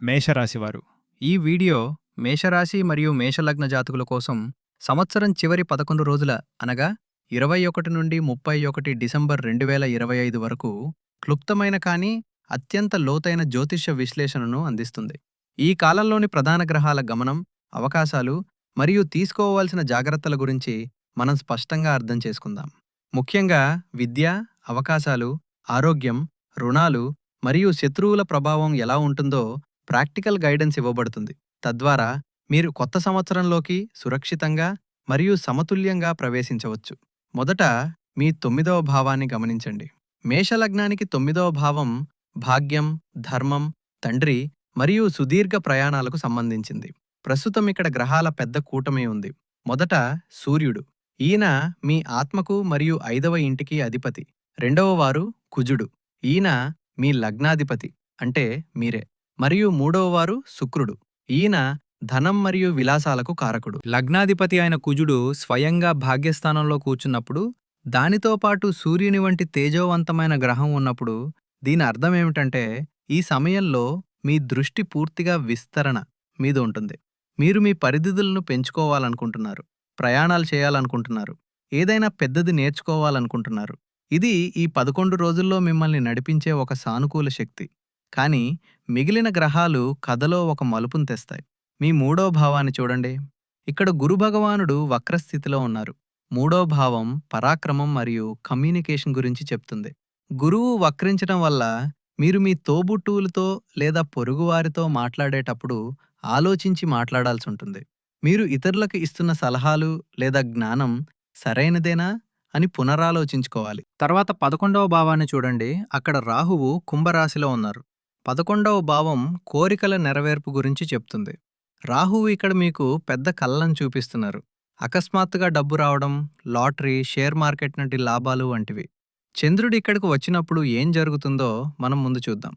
మేషరాశివారు. ఈ వీడియో మేషరాశి మరియు మేషలగ్న జాతకుల కోసం సంవత్సరం చివరి 11 రోజుల అనగా 21 నుండి 31 డిసెంబర్ 2025 వరకు క్లుప్తమైన కానీ అత్యంత లోతైన జ్యోతిష్య విశ్లేషణను అందిస్తుంది. ఈ కాలంలోని ప్రధాన గ్రహాల గమనం, అవకాశాలు మరియు తీసుకోవాల్సిన జాగ్రత్తల గురించి మనం స్పష్టంగా అర్థం చేసుకుందాం. ముఖ్యంగా విద్య, అవకాశాలు, ఆరోగ్యం, రుణాలు మరియు శత్రువుల ప్రభావం ఎలా ఉంటుందో ప్రాక్టికల్ గైడెన్స్ ఇవ్వబడుతుంది. తద్వారా మీరు కొత్త సంవత్సరంలోకి సురక్షితంగా మరియు సమతుల్యంగా ప్రవేశించవచ్చు. మొదట మీ 9వ భావాన్ని గమనించండి. మేషలగ్నానికి 9వ భావం భాగ్యం, ధర్మం, తండ్రి మరియు సుదీర్ఘ ప్రయాణాలకు సంబంధించింది. ప్రస్తుతం ఇక్కడ గ్రహాల పెద్ద కూటమి ఉంది. మొదట సూర్యుడు. ఈయన మీ ఆత్మకు మరియు 5వ ఇంటికి అధిపతి. రెండవ వారు కుజుడు. ఈయన మీ లగ్నాధిపతి అంటే మీరే. మరియు మూడవ వారు శుక్రుడు. ఈయన ధనం మరియు విలాసాలకు కారకుడు. లగ్నాధిపతి అయిన కుజుడు స్వయంగా భాగ్యస్థానంలో కూర్చున్నప్పుడు, దానితో పాటు సూర్యుని వంటి తేజోవంతమైన గ్రహం ఉన్నప్పుడు దీని అర్థమేమిటంటే ఈ సమయంలో మీ దృష్టి పూర్తిగా విస్తరణ మీద ఉంటుంది. మీరు మీ పరిధితులను పెంచుకోవాలనుకుంటున్నారు, ప్రయాణాలు చేయాలనుకుంటున్నారు, ఏదైనా పెద్దది నేర్చుకోవాలనుకుంటున్నారు. ఇది ఈ 11 రోజుల్లో మిమ్మల్ని నడిపించే ఒక సానుకూల శక్తి. కానీ మిగిలిన గ్రహాలు కథలో ఒక మలుపును తెస్తాయి. మీ 3వ భావాన్ని చూడండి. ఇక్కడ గురుభగవానుడు వక్రస్థితిలో ఉన్నారు. 3వ భావం పరాక్రమం మరియు కమ్యూనికేషన్ గురించి చెప్తుంది. గురువు వక్రించడం వల్ల మీరు మీ తోబుట్టువులతో లేదా పొరుగువారితో మాట్లాడేటప్పుడు ఆలోచించి మాట్లాడాల్సి ఉంటుంది. మీరు ఇతరులకు ఇస్తున్న సలహాలు లేదా జ్ఞానం సరైనదేనా అని పునరాలోచించుకోవాలి. తర్వాత 11వ భావాన్ని చూడండి. అక్కడ రాహువు కుంభరాశిలో ఉన్నారు. 11వ భావం కోరికల నెరవేర్పు గురించి చెప్తుంది. రాహువు ఇక్కడ మీకు పెద్ద కళ్ళను చూపిస్తున్నారు. అకస్మాత్తుగా డబ్బు రావడం, లాటరీ, షేర్ మార్కెట్ వంటి లాభాలు వంటివి. చంద్రుడు ఇక్కడికి వచ్చినప్పుడు ఏం జరుగుతుందో మనం ముందు చూద్దాం.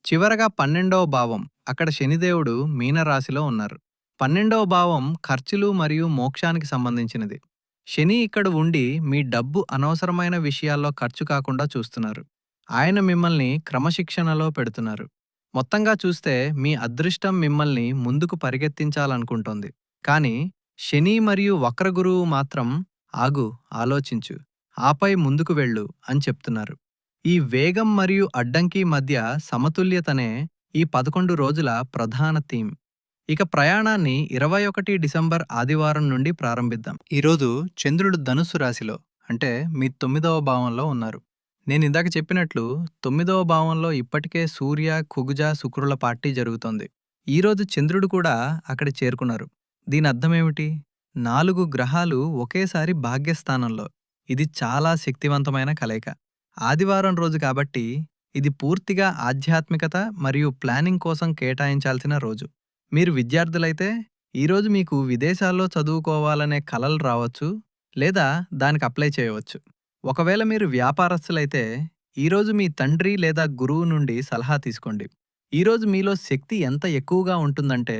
చివరగా 12వ భావం. అక్కడ శనిదేవుడు మీనరాశిలో ఉన్నారు. 12వ భావం ఖర్చులు మరియు మోక్షానికి సంబంధించినది. శని ఇక్కడ ఉండి మీ డబ్బు అనవసరమైన విషయాల్లో ఖర్చు కాకుండా చూస్తున్నారు. ఆయన మిమ్మల్ని క్రమశిక్షణలో పెడుతున్నారు. మొత్తంగా చూస్తే మీ అదృష్టం మిమ్మల్ని ముందుకు పరిగెత్తించాలనుకుంటోంది. కానీ శని మరియు వక్రగురువు మాత్రం ఆగు, ఆలోచించు, ఆపై ముందుకు వెళ్ళు అని చెప్తున్నారు. ఈ వేగం మరియు అడ్డంకి మధ్య సమతుల్యతనే ఈ 11 రోజుల ప్రధాన థీమ్. ఇక ప్రయాణాన్ని 21 డిసెంబర్ ఆదివారం నుండి ప్రారంభిద్దాం. ఈరోజు చంద్రుడు ధనుస్సు రాశిలో అంటే మీ 9వ భావంలో ఉన్నారు. నేను ఇందాక చెప్పినట్లు 9వ భావంలో ఇప్పటికే సూర్య, కుజ, శుక్రుల పార్టీ జరుగుతోంది. ఈరోజు చంద్రుడు కూడా అక్కడ చేరుకున్నారు. దీని అర్థమేమిటి? 4 గ్రహాలు ఒకేసారి భాగ్యస్థానంలో. ఇది చాలా శక్తివంతమైన కలయిక. ఆదివారం రోజు కాబట్టి ఇది పూర్తిగా ఆధ్యాత్మికత మరియు ప్లానింగ్ కోసం కేటాయించాల్సిన రోజు. మీరు విద్యార్థులైతే ఈరోజు మీకు విదేశాల్లో చదువుకోవాలనే కలలు రావచ్చు, లేదా దానికి అప్లై చేయవచ్చు. ఒకవేళ మీరు వ్యాపారస్తులైతే ఈరోజు మీ తండ్రి లేదా గురువు నుండి సలహా తీసుకోండి. ఈరోజు మీలో శక్తి ఎంత ఎక్కువగా ఉంటుందంటే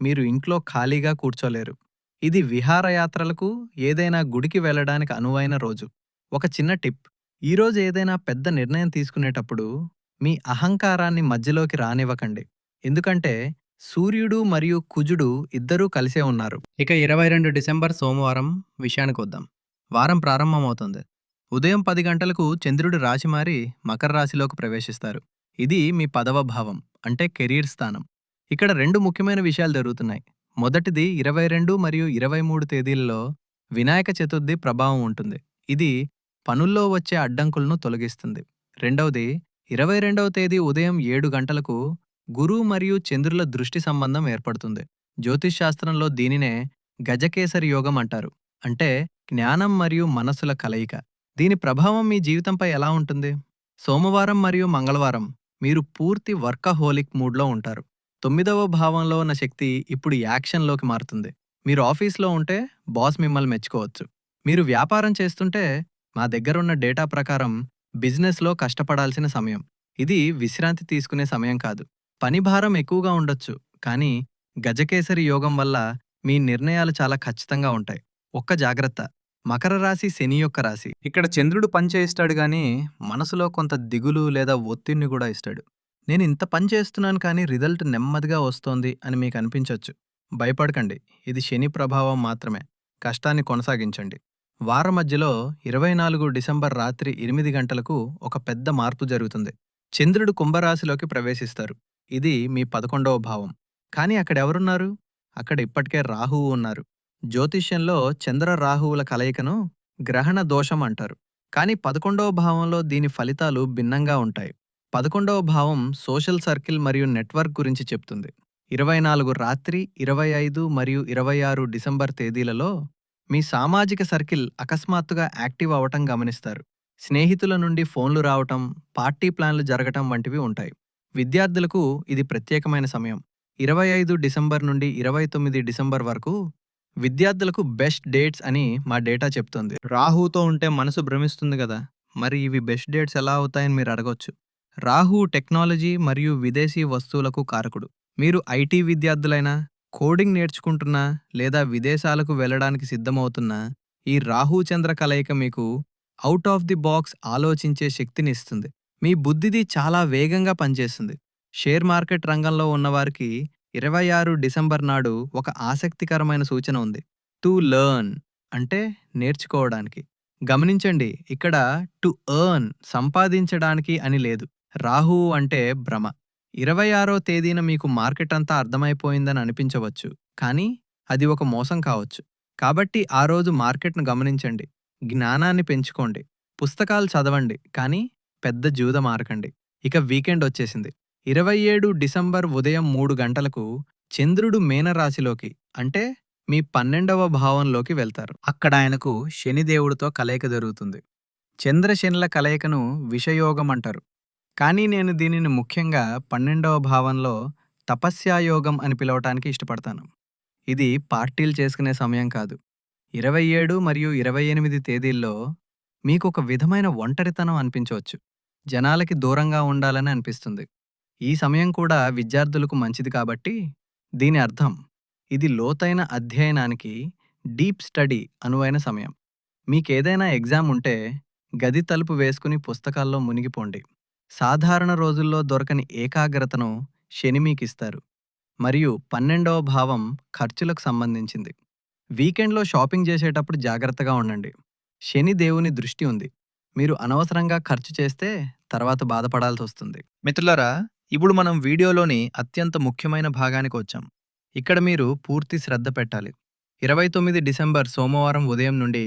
మీరు ఇంట్లో ఖాళీగా కూర్చోలేరు. ఇది విహారయాత్రలకు, ఏదైనా గుడికి వెళ్ళడానికి అనువైన రోజు. ఒక చిన్న టిప్. ఈరోజు ఏదైనా పెద్ద నిర్ణయం తీసుకునేటప్పుడు మీ అహంకారాన్ని మధ్యలోకి రానివ్వకండి. ఎందుకంటే సూర్యుడు మరియు కుజుడు ఇద్దరూ కలిసే ఉన్నారు. ఇక 22 డిసెంబర్ సోమవారం విషయానికి వద్దాం. వారం ప్రారంభమవుతుంది. ఉదయం 10 గంటలకు చంద్రుడి రాశి మారి మకర రాశిలోకి ప్రవేశిస్తారు. ఇది మీ 10వ భావం అంటే కెరీర్ స్థానం. ఇక్కడ 2 ముఖ్యమైన విషయాలు జరుగుతున్నాయి. మొదటిది 22 మరియు 23 తేదీల్లో వినాయక చతుర్థి ప్రభావం ఉంటుంది. ఇది పనుల్లో వచ్చే అడ్డంకులను తొలగిస్తుంది. రెండవది 22వ తేదీ ఉదయం 7 గంటలకు గురు మరియు చంద్రుల దృష్టి సంబంధం ఏర్పడుతుంది. జ్యోతిష్ శాస్త్రంలో దీనినే గజకేసరి యోగం అంటారు. అంటే జ్ఞానం మరియు మనస్సుల కలయిక. దీని ప్రభావం మీ జీవితంపై ఎలా ఉంటుంది? సోమవారం మరియు మంగళవారం మీరు పూర్తి వర్కహోలిక్ మూడ్లో ఉంటారు. 9వ భావంలో ఉన్న శక్తి ఇప్పుడు యాక్షన్లోకి మారుతుంది. మీరు ఆఫీస్లో ఉంటే బాస్ మిమ్మల్ని మెచ్చుకోవచ్చు. మీరు వ్యాపారం చేస్తుంటే మా దగ్గరున్న డేటా ప్రకారం బిజినెస్లో కష్టపడాల్సిన సమయం. ఇది విశ్రాంతి తీసుకునే సమయం కాదు. పని భారం ఎక్కువగా ఉండొచ్చు, కానీ గజకేసరి యోగం వల్ల మీ నిర్ణయాలు చాలా ఖచ్చితంగా ఉంటాయి. ఒక్క జాగ్రత్త, మకర రాశి శని యొక్క రాశి. ఇక్కడ చంద్రుడు పనిచేయిస్తాడు గాని మనసులో కొంత దిగులు లేదా ఒత్తిడిని కూడా ఇస్తాడు. నేను ఇంత పని చేస్తున్నాను కానీ రిజల్ట్ నెమ్మదిగా వస్తోంది అని మీకు అనిపించొచ్చు. భయపడకండి. ఇది శని ప్రభావం మాత్రమే. కష్టాన్ని కొనసాగించండి. వారం మధ్యలో 24 డిసెంబర్ రాత్రి 8 గంటలకు ఒక పెద్ద మార్పు జరుగుతుంది. చంద్రుడు కుంభరాశిలోకి ప్రవేశిస్తారు. ఇది మీ 11వ భావం. కానీ అక్కడెవరున్నారు? అక్కడ ఇప్పటికే రాహువు ఉన్నారు. జ్యోతిష్యంలో చంద్ర రాహువుల కలయికను గ్రహణ దోషం అంటారు. కానీ 11వ భావంలో దీని ఫలితాలు భిన్నంగా ఉంటాయి. 11వ భావం సోషల్ సర్కిల్ మరియు నెట్వర్క్ గురించి చెప్తుంది. 24 రాత్రి 25 మరియు 26 డిసెంబర్ తేదీలలో మీ సామాజిక సర్కిల్ అకస్మాత్తుగా యాక్టివ్ అవటం గమనిస్తారు. స్నేహితుల నుండి ఫోన్లు రావటం, పార్టీ ప్లాన్లు జరగటం వంటివి ఉంటాయి. విద్యార్థులకు ఇది ప్రత్యేకమైన సమయం. 25 డిసెంబర్ నుండి 29 డిసెంబర్ వరకు విద్యార్థులకు బెస్ట్ డేట్స్ అని మా డేటా చెప్తుంది. రాహుతో ఉంటే మనసు భ్రమిస్తుంది కదా, మరి ఇవి బెస్ట్ డేట్స్ ఎలా అవుతాయని మీరు అడగొచ్చు. రాహు టెక్నాలజీ మరియు విదేశీ వస్తువులకు కారకుడు. మీరు ఐటీ విద్యార్థులైనా, కోడింగ్ నేర్చుకుంటున్నా లేదా విదేశాలకు వెళ్ళడానికి సిద్ధమవుతున్నా, ఈ రాహు చంద్ర కలయిక మీకు అవుట్ ఆఫ్ ది బాక్స్ ఆలోచించే శక్తిని ఇస్తుంది. మీ బుద్ధిది చాలా వేగంగా పనిచేస్తుంది. షేర్ మార్కెట్ రంగంలో ఉన్నవారికి 26 డిసెంబర్ నాడు ఒక ఆసక్తికరమైన సూచన ఉంది. టు లెర్న్ అంటే నేర్చుకోవడానికి. గమనించండి, ఇక్కడ టు ఎర్న్ సంపాదించడానికి అని లేదు. రాహువు అంటే భ్రమ. 26వ తేదీన మీకు మార్కెట్ అంతా అర్థమైపోయిందని అనిపించవచ్చు, కానీ అది ఒక మోసం కావచ్చు. కాబట్టి ఆ రోజు మార్కెట్ను గమనించండి, జ్ఞానాన్ని పెంచుకోండి, పుస్తకాలు చదవండి, కానీ పెద్ద జూద మారకండి. ఇక వీకెండ్ వచ్చేసింది. 27 డిసెంబర్ ఉదయం 3 గంటలకు చంద్రుడు మీనరాశిలోకి అంటే మీ 12వ భావంలోకి వెళ్తారు. అక్కడ ఆయనకు శనిదేవుడితో కలయిక జరుగుతుంది. చంద్రశనుల కలయికను విషయోగం అంటారు. కానీ నేను దీనిని ముఖ్యంగా 12వ భావంలో తపస్యాయోగం అని పిలవటానికి ఇష్టపడతాను. ఇది పార్టీలు చేసుకునే సమయం కాదు. 27 మరియు 28 తేదీల్లో మీకు ఒక విధమైన ఒంటరితనం అనిపించవచ్చు. జనాలకి దూరంగా ఉండాలని అనిపిస్తుంది. ఈ సమయం కూడా విద్యార్థులకు మంచిది కాబట్టి దీని అర్థం ఇది లోతైన అధ్యయనానికి, డీప్ స్టడీ అనువైన సమయం. మీకేదైనా ఎగ్జామ్ ఉంటే గది తలుపు వేసుకుని పుస్తకాల్లో మునిగిపోండి. సాధారణ రోజుల్లో దొరకని ఏకాగ్రతను శని మీకిస్తారు. మరియు 12వ భావం ఖర్చులకు సంబంధించింది. వీకెండ్లో షాపింగ్ చేసేటప్పుడు జాగ్రత్తగా ఉండండి. శని దేవుని దృష్టి ఉంది. మీరు అనవసరంగా ఖర్చు చేస్తే తర్వాత బాధపడాల్సి వస్తుంది. మిత్రులారా, ఇప్పుడు మనం వీడియోలోని అత్యంత ముఖ్యమైన భాగానికి వచ్చాం. ఇక్కడ మీరు పూర్తి శ్రద్ధ పెట్టాలి. 29 డిసెంబర్ సోమవారం ఉదయం నుండి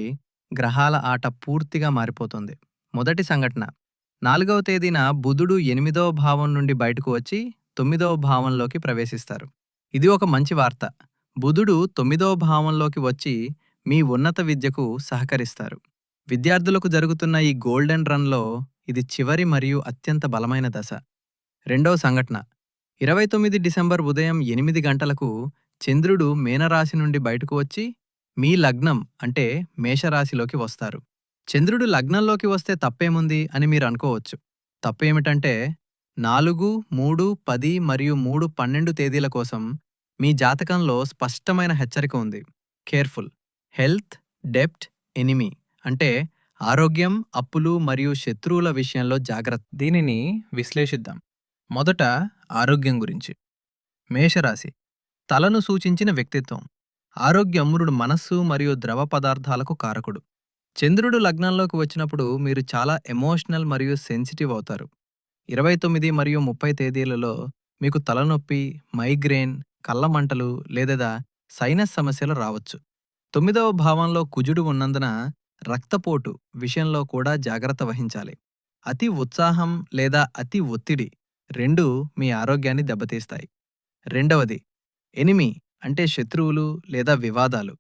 గ్రహాల ఆట పూర్తిగా మారిపోతుంది. మొదటి సంఘటన, 4వ తేదీన బుధుడు 8వ భావం నుండి బయటకు వచ్చి 9వ భావంలోకి ప్రవేశిస్తారు. ఇది ఒక మంచి వార్త. బుధుడు 9వ భావంలోకి వచ్చి మీ ఉన్నత విద్యకు సహకరిస్తారు. విద్యార్థులకు జరుగుతున్న ఈ గోల్డెన్ రన్లో ఇది చివరి మరియు అత్యంత బలమైన దశ. రెండవ సంఘటన, 29 డిసెంబర్ ఉదయం 8 గంటలకు చంద్రుడు మీనరాశి నుండి బయటకు వచ్చి మీ లగ్నం అంటే మేషరాశిలోకి వస్తారు. చంద్రుడు లగ్నంలోకి వస్తే తప్పేముంది అని మీరు అనుకోవచ్చు. తప్పేమిటంటే 4, 3, 10 మరియు 3, 12 తేదీల కోసం మీ జాతకంలో స్పష్టమైన హెచ్చరిక ఉంది. కేర్ఫుల్. హెల్త్, డెప్ట్, ఎనిమీ అంటే ఆరోగ్యం, అప్పులు మరియు శత్రువుల విషయంలో జాగ్రత్త. దీనిని విశ్లేషిద్దాం. మొదట ఆరోగ్యం గురించి. మేషరాశి తలను సూచించిన వ్యక్తిత్వం. ఆరోగ్యం మనస్సు మరియు ద్రవ పదార్థాలకు కారకుడు. చంద్రుడు లగ్నంలోకి వచ్చినప్పుడు మీరు చాలా ఎమోషనల్ మరియు సెన్సిటివ్ అవుతారు. 29 మరియు 30 తేదీలలో మీకు తలనొప్పి, మైగ్రేన్, కళ్ళమంటలు లేదా సైనస్ సమస్యలు రావచ్చు. 9వ భావంలో కుజుడు ఉన్నందున రక్తపోటు విషయంలో కూడా జాగ్రత్త వహించాలి. అతి ఉత్సాహం లేదా అతి ఒత్తిడి రెండూ మీ ఆరోగ్యాన్ని దెబ్బతీస్తాయి. రెండవది ఎనిమీ అంటే శత్రువులు లేదా వివాదాలు.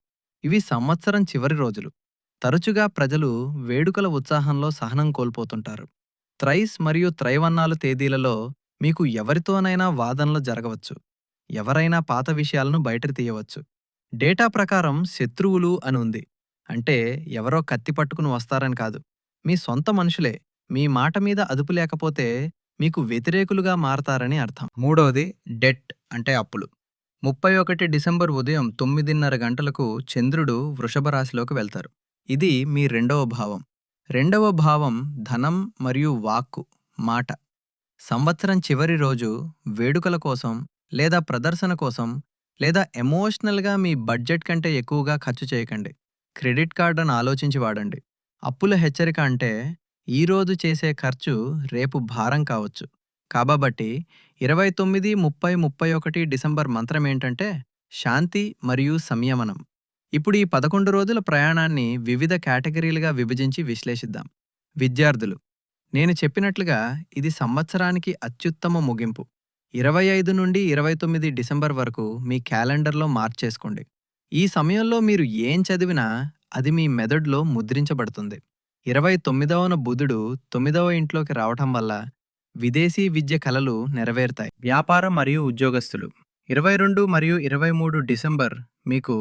ఇవి సంవత్సరం చివరి రోజులు. తరచుగా ప్రజలు వేడుకల ఉత్సాహంలో సహనం కోల్పోతుంటారు. త్రైస్ మరియు త్రైవన్నాలు తేదీలలో మీకు ఎవరితోనైనా వాదనలు జరగవచ్చు. ఎవరైనా పాత విషయాలను బయటకు తీయవచ్చు. డేటా ప్రకారం శత్రువులు అని ఉంది. అంటే ఎవరో కత్తి పట్టుకుని వస్తారని కాదు. మీ సొంత మనుషులే. మీ మాట మీద అదుపు లేకపోతే మీకు వ్యతిరేకులుగా మారతారని అర్థం. మూడవది డెట్ అంటే అప్పులు. 31 డిసెంబర్ ఉదయం 9:30 గంటలకు చంద్రుడు వృషభ రాశిలోకి వెళ్తారు. ఇది మీ రెండవ భావం. రెండవ భావం ధనం మరియు వాక్కు, మాట. సంవత్సరం చివరి రోజు వేడుకల కోసం లేదా ప్రదర్శన కోసం లేదా ఎమోషనల్గా మీ బడ్జెట్ కంటే ఎక్కువగా ఖర్చు చేయకండి. క్రెడిట్ కార్డును ఆలోచించి వాడండి. అప్పుల హెచ్చరిక అంటే ఈరోజు చేసే ఖర్చు రేపు భారం కావచ్చు. కాబట్టి 29, 30, 31 డిసెంబర్ మంత్రం ఏంటంటే శాంతి మరియు సంయమనం. ఇప్పుడు ఈ 11 రోజుల ప్రయాణాన్ని వివిధ కేటగిరీలుగా విభజించి విశ్లేషిద్దాం. విద్యార్థులు, నేను చెప్పినట్లుగా ఇది సంవత్సరానికి అత్యుత్తమ ముగింపు. 25 నుండి 29 డిసెంబర్ వరకు మీ క్యాలెండర్లో మార్చేసుకోండి. ఈ సమయంలో మీరు ఏం చదివినా అది మీ మెదడులో ముద్రించబడుతుంది. 29వ బుధుడు 9వ ఇంట్లోకి రావటం వల్ల విదేశీ విద్య కలలు నెరవేరుతాయి. వ్యాపారం మరియు ఉద్యోగస్తులు, 22 మరియు 23 డిసెంబర్ మీకు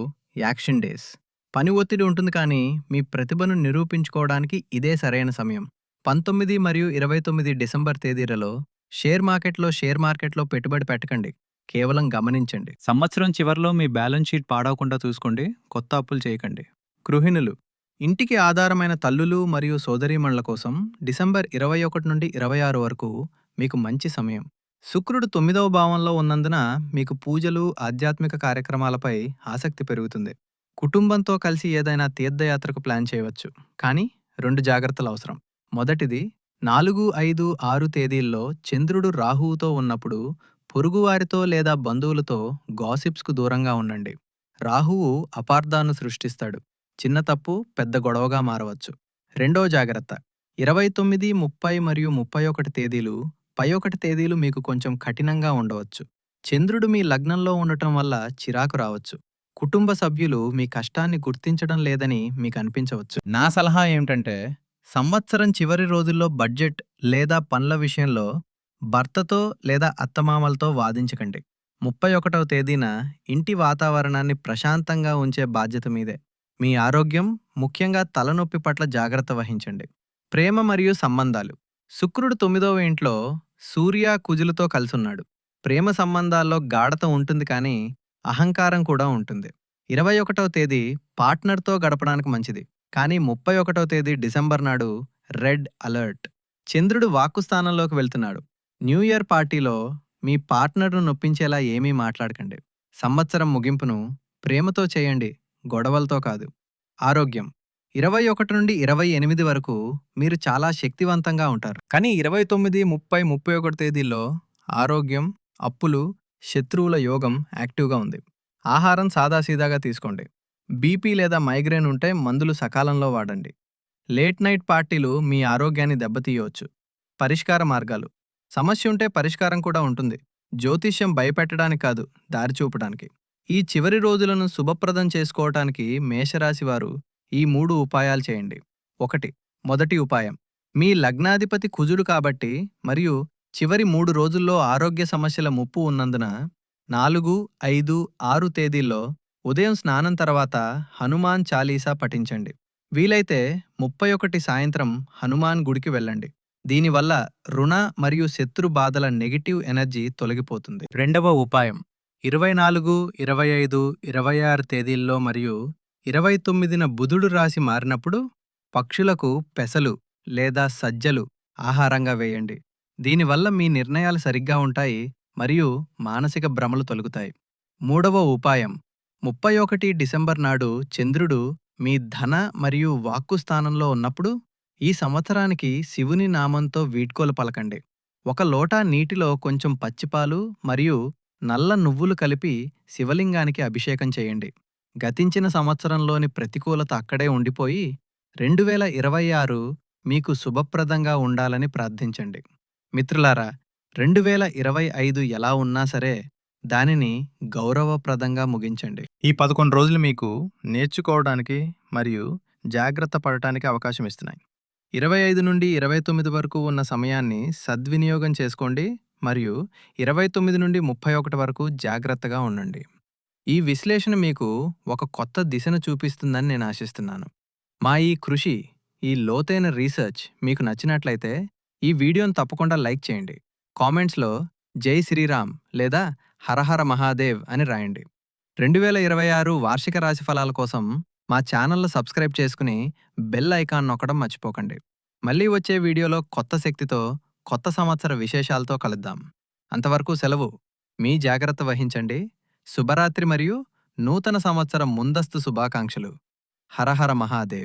యాక్షన్ డేస్. పని ఒత్తిడి ఉంటుంది కానీ మీ ప్రతిభను నిరూపించుకోవడానికి ఇదే సరైన సమయం. 19 మరియు 29 డిసెంబర్ తేదీలలో షేర్ మార్కెట్లో పెట్టుబడి పెట్టకండి. కేవలం గమనించండి. సంవత్సరం చివర్లో మీ బ్యాలెన్స్ షీట్ పాడవకుండా చూసుకోండి. కొత్త అప్పులు చేయకండి. గృహిణులు, ఇంటికి ఆధారమైన తల్లులు మరియు సోదరీమణుల కోసం డిసెంబర్ 21 నుండి 26 వరకు మీకు మంచి సమయం. శుక్రుడు 9వ భావంలో ఉన్నందున మీకు పూజలు, ఆధ్యాత్మిక కార్యక్రమాలపై ఆసక్తి పెరుగుతుంది. కుటుంబంతో కలిసి ఏదైనా తీర్థయాత్రకు ప్లాన్ చేయవచ్చు. కానీ 2 జాగ్రత్తలు అవసరం. మొదటిది, 4, 5, 6 తేదీల్లో చంద్రుడు రాహువుతో ఉన్నప్పుడు పొరుగువారితో లేదా బంధువులతో గాసిప్స్కు దూరంగా ఉండండి. రాహువు అపార్థాన్ని సృష్టిస్తాడు. చిన్న తప్పు పెద్ద గొడవగా మారవచ్చు. రెండో జాగ్రత్త, 29, 30 మరియు 31 తేదీలు, పై 1 తేదీలు మీకు కొంచెం కఠినంగా ఉండవచ్చు. చంద్రుడు మీ లగ్నంలో ఉండటం వల్ల చిరాకు రావచ్చు. కుటుంబ సభ్యులు మీ కష్టాన్ని గుర్తించడం లేదని మీకు అనిపించవచ్చు. నా సలహా ఏమిటంటే, సంవత్సరం చివరి రోజుల్లో బడ్జెట్ లేదా పనుల విషయంలో భర్తతో లేదా అత్తమామలతో వాదించకండి. 31వ తేదీన ఇంటి వాతావరణాన్ని ప్రశాంతంగా ఉంచే బాధ్యత మీదే. మీ ఆరోగ్యం, ముఖ్యంగా తలనొప్పి పట్ల జాగ్రత్త వహించండి. ప్రేమ మరియు సంబంధాలు, శుక్రుడు 9వ ఇంట్లో సూర్య, కుజులతో కలిసున్నాడు. ప్రేమ సంబంధాల్లో గాఢత ఉంటుంది కానీ అహంకారం కూడా ఉంటుంది. 21వ తేదీ పార్ట్నర్తో గడపడానికి మంచిది. కానీ 31వ తేదీ డిసెంబర్ నాడు రెడ్ అలర్ట్. చంద్రుడు వాక్కు స్థానంలోకి వెళ్తున్నాడు. న్యూ ఇయర్ పార్టీలో మీ పార్ట్నర్ను నొప్పించేలా ఏమీ మాట్లాడకండి. సంవత్సరం ముగింపును ప్రేమతో చేయండి, గొడవలతో కాదు. ఆరోగ్యం, 21 నుండి 28 వరకు మీరు చాలా శక్తివంతంగా ఉంటారు. కానీ 29, 30, 31 తేదీల్లో ఆరోగ్యం, అప్పులు, శత్రువుల యోగం యాక్టివ్గా ఉంది. ఆహారం సాదాసీదాగా తీసుకోండి. బీపీ లేదా మైగ్రేన్ ఉంటే మందులు సకాలంలో వాడండి. లేట్ నైట్ పార్టీలు మీ ఆరోగ్యాన్ని దెబ్బతీయవచ్చు. పరిష్కార మార్గాలు, సమస్య ఉంటే పరిష్కారం కూడా ఉంటుంది. జ్యోతిష్యం భయపెట్టడానికి కాదు, దారి చూపడానికి. ఈ చివరి రోజులను శుభప్రదం చేసుకోవటానికి మేషరాశివారు ఈ 3 ఉపాయాలు చేయండి. 1. మొదటి ఉపాయం, మీ లగ్నాధిపతి కుజుడు కాబట్టి మరియు చివరి 3 రోజుల్లో ఆరోగ్య సమస్యల ముప్పు ఉన్నందున 4, 5, 6 తేదీల్లో ఉదయం స్నానం తర్వాత హనుమాన్ చాలీసా పఠించండి. వీలైతే 31 సాయంత్రం హనుమాన్ గుడికి వెళ్ళండి. దీనివల్ల రుణ మరియు శత్రు బాధల నెగిటివ్ ఎనర్జీ తొలగిపోతుంది. రెండవ ఉపాయం, 24, 25, 26 తేదీల్లో మరియు 29న బుధుడు రాశి మారినప్పుడు పక్షులకు పెసలు లేదా సజ్జలు ఆహారంగా వేయండి. దీనివల్ల మీ నిర్ణయాలు సరిగ్గా ఉంటాయి మరియు మానసిక భ్రమలు తొలగుతాయి. మూడవ ఉపాయం, 31 డిసెంబర్ నాడు చంద్రుడు మీ ధన మరియు వాక్కు స్థానంలో ఉన్నప్పుడు ఈ సంవత్సరానికి శివుని నామంతో వీడ్కోలు పలకండి. 1 లోటా నీటిలో కొంచెం పచ్చిపాలు మరియు నల్ల నువ్వులు కలిపి శివలింగానికి అభిషేకం చేయండి. గతించిన సంవత్సరంలోని ప్రతికూలత అక్కడే ఉండిపోయి 2026 మీకు శుభప్రదంగా ఉండాలని ప్రార్థించండి. మిత్రులారా, 2025 ఎలా ఉన్నా సరే దానిని గౌరవప్రదంగా ముగించండి. ఈ 11 రోజులు మీకు నేర్చుకోవడానికి మరియు జాగ్రత్త పడటానికి అవకాశం ఇస్తున్నాయి. 25 నుండి 29 వరకు ఉన్న సమయాన్ని సద్వినియోగం చేసుకోండి మరియు 29 నుండి 31 వరకు జాగ్రత్తగా ఉండండి. ఈ విశ్లేషణ మీకు ఒక కొత్త దిశను చూపిస్తుందని నేను ఆశిస్తున్నాను. మా ఈ కృషి, ఈ లోతైన రీసెర్చ్ మీకు నచ్చినట్లయితే ఈ వీడియోను తప్పకుండా లైక్ చేయండి. కామెంట్స్లో జై శ్రీరామ్ లేదా హరహర మహాదేవ్ అని రాయండి. 2026 వార్షిక రాశి ఫలాల కోసం మా ఛానల్ను సబ్స్క్రైబ్ చేసుకుని బెల్ ఐకాన్ నొక్కడం మర్చిపోకండి. మళ్ళీ వచ్చే వీడియోలో కొత్త శక్తితో, కొత్త సంవత్సర విశేషాలతో కలుద్దాం. అంతవరకు సెలవు. మీ జాగ్రత్త వహించండి. శుభరాత్రి మరియు నూతన సంవత్సరం ముందస్తు శుభాకాంక్షలు. హరహర మహాదేవ్.